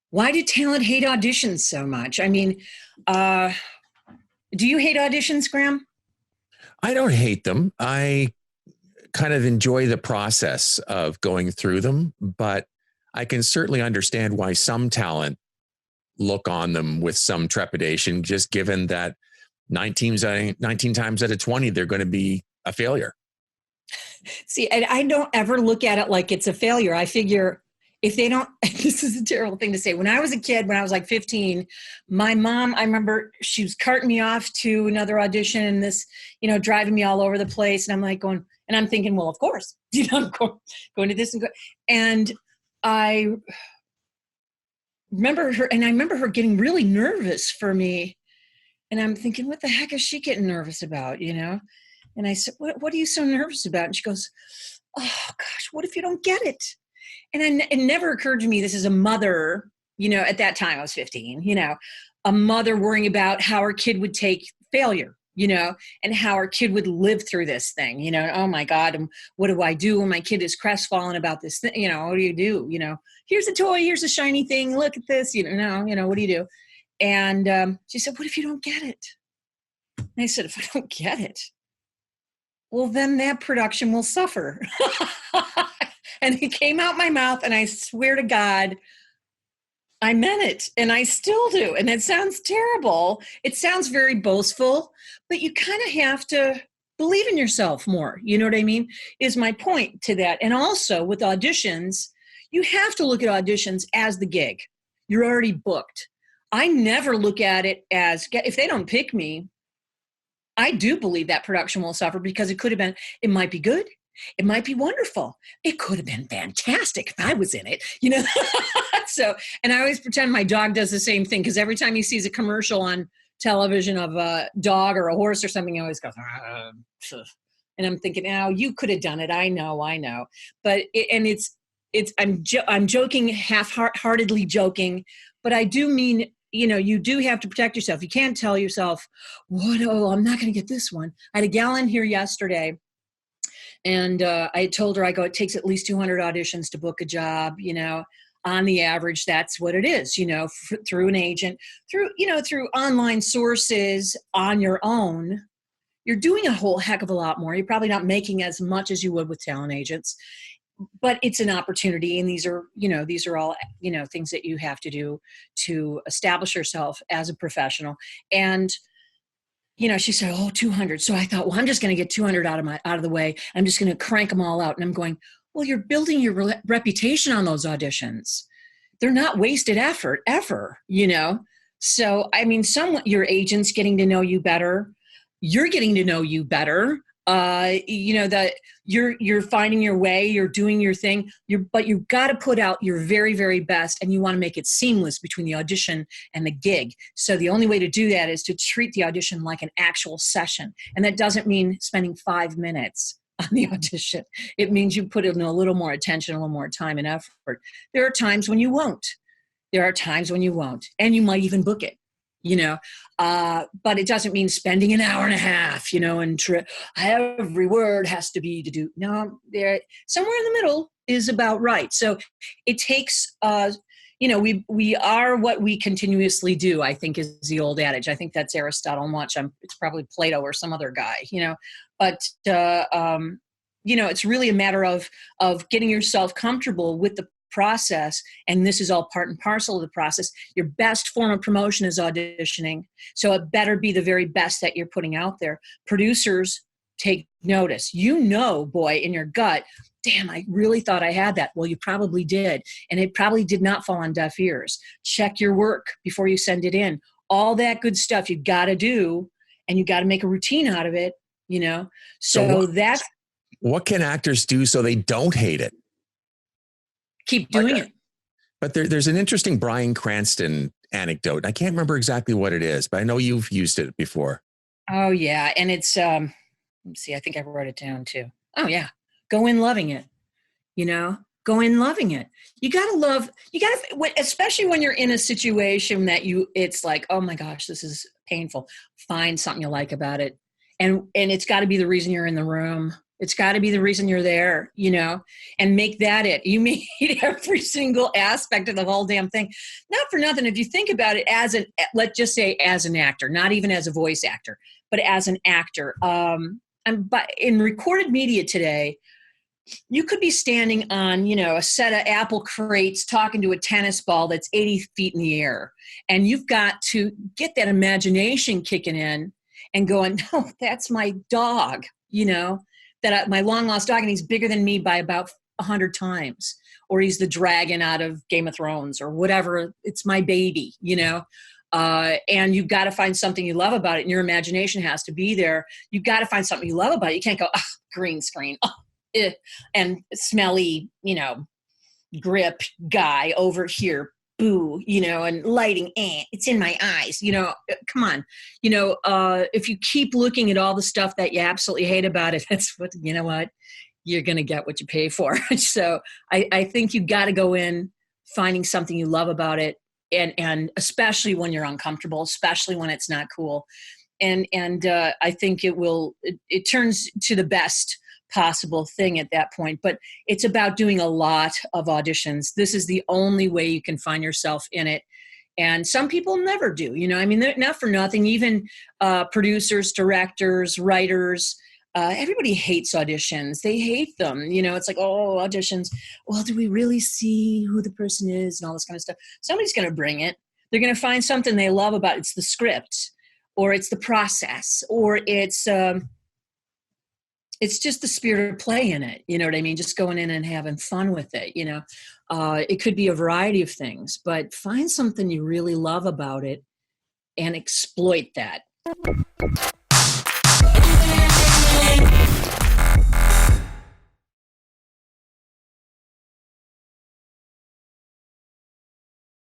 Why do talent hate auditions so much? I mean, uh, do you hate auditions, Graeme? I don't hate them. I kind of enjoy the process of going through them, but I can certainly understand why some talent look on them with some trepidation, just given that 19 times out of 20, they're going to be a failure. See, and I don't ever look at it like it's a failure. I figure if they don't, this is a terrible thing to say. When I was a kid, when I was like 15, my mom, I remember she was carting me off to another audition and this, driving me all over the place. And I'm like going, and I'm thinking, well, of course, I'm going to this and go. And I remember her, and I remember her getting really nervous for me. And I'm thinking, what the heck is she getting nervous about, And I said, what are you so nervous about? And she goes, oh, gosh, what if you don't get it? And it never occurred to me, this is a mother, at that time I was 15, a mother worrying about how her kid would take failure, and how her kid would live through this thing, oh my God, and what do I do when my kid is crestfallen about this thing? What do you do? Here's a toy, here's a shiny thing, look at this, what do you do? And she said, what if you don't get it? And I said, if I don't get it, well, then that production will suffer. And it came out my mouth, and I swear to God, I meant it, and I still do. And it sounds terrible. It sounds very boastful, but you kind of have to believe in yourself more. You know what I mean? Is my point to that. And also with auditions, you have to look at auditions as the gig. You're already booked. I never look at it as, if they don't pick me, I do believe that production will suffer because it might be good. It might be wonderful. It could have been fantastic if I was in it, So, and I always pretend my dog does the same thing because every time he sees a commercial on television of a dog or a horse or something, he always goes, and I'm thinking, now you could have done it. I know. But, I'm joking, half-heartedly joking, but I do mean, you do have to protect yourself. You can't tell yourself, I'm not going to get this one. I had a gal in here yesterday. And I told her, it takes at least 200 auditions to book a job, on the average, that's what it is, through an agent, through online sources on your own. You're doing a whole heck of a lot more. You're probably not making as much as you would with talent agents, but it's an opportunity. And these are all, things that you have to do to establish yourself as a professional. And she said, 200. So I thought, well, I'm just going to get 200 out of the way. I'm just going to crank them all out. And I'm going, well, you're building your reputation on those auditions. They're not wasted effort ever, So, I mean, your agent's getting to know you better. You're getting to know you better. That you're finding your way, you're doing your thing, but you've got to put out your very, very best, and you want to make it seamless between the audition and the gig. So the only way to do that is to treat the audition like an actual session. And that doesn't mean spending 5 minutes on the audition. It means you put in a little more attention, a little more time and effort. There are times when you won't. And you might even book it. But it doesn't mean spending an hour and a half, and every word has to be to do. No, there somewhere in the middle is about right. So it takes, we are what we continuously do, I think is the old adage. I think that's Aristotle much. It's probably Plato or some other guy, but, it's really a matter of getting yourself comfortable with the process, and this is all part and parcel of the process. Your best form of promotion is auditioning, so it better be the very best that you're putting out there. Producers take notice. Boy, in your gut, damn, I really thought I had that. Well, you probably did, and it probably did not fall on deaf ears. Check your work before you send it in. All that good stuff you got to do, and you got to make a routine out of it, So that's what can actors do so they don't hate it? Keep doing it. But there's an interesting Bryan Cranston anecdote. I can't remember exactly what it is, but I know you've used it before. Oh, yeah. And it's, let's see, I think I wrote it down too. Oh, yeah. Go in loving it. Go in loving it. Especially when you're in a situation that it's like, oh my gosh, this is painful. Find something you like about it. And it's got to be the reason you're in the room. It's got to be the reason you're there, and make that it. You meet every single aspect of the whole damn thing. Not for nothing. If you think about it let's just say as an actor, not even as a voice actor, but as an actor, but in recorded media today, you could be standing on, a set of apple crates talking to a tennis ball that's 80 feet in the air. And you've got to get that imagination kicking in and going, no, that's my dog, my long lost dog, and he's bigger than me by about 100 times. Or he's the dragon out of Game of Thrones or whatever. It's my baby, and you've got to find something you love about it, and your imagination has to be there. You've got to find something you love about it. You can't go, green screen, and smelly, grip guy over here, boo, and lighting, it's in my eyes, come on, if you keep looking at all the stuff that you absolutely hate about it, that's what, you're going to get what you pay for. So I think you got to go in finding something you love about it. And especially when you're uncomfortable, especially when it's not cool. And I think it turns to the best possible thing at that point. But it's about doing a lot of auditions. This is the only way you can find yourself in it. And some people never do, not for nothing. Even producers, directors, writers, everybody hates auditions. They hate them. It's like, oh, auditions. Well, do we really see who the person is and all this kind of stuff? Somebody's going to bring it. They're going to find something they love about it. It's the script, or it's the process, or it's just the spirit of play in it. You know what I mean? Just going in and having fun with it. It could be a variety of things, but find something you really love about it and exploit that.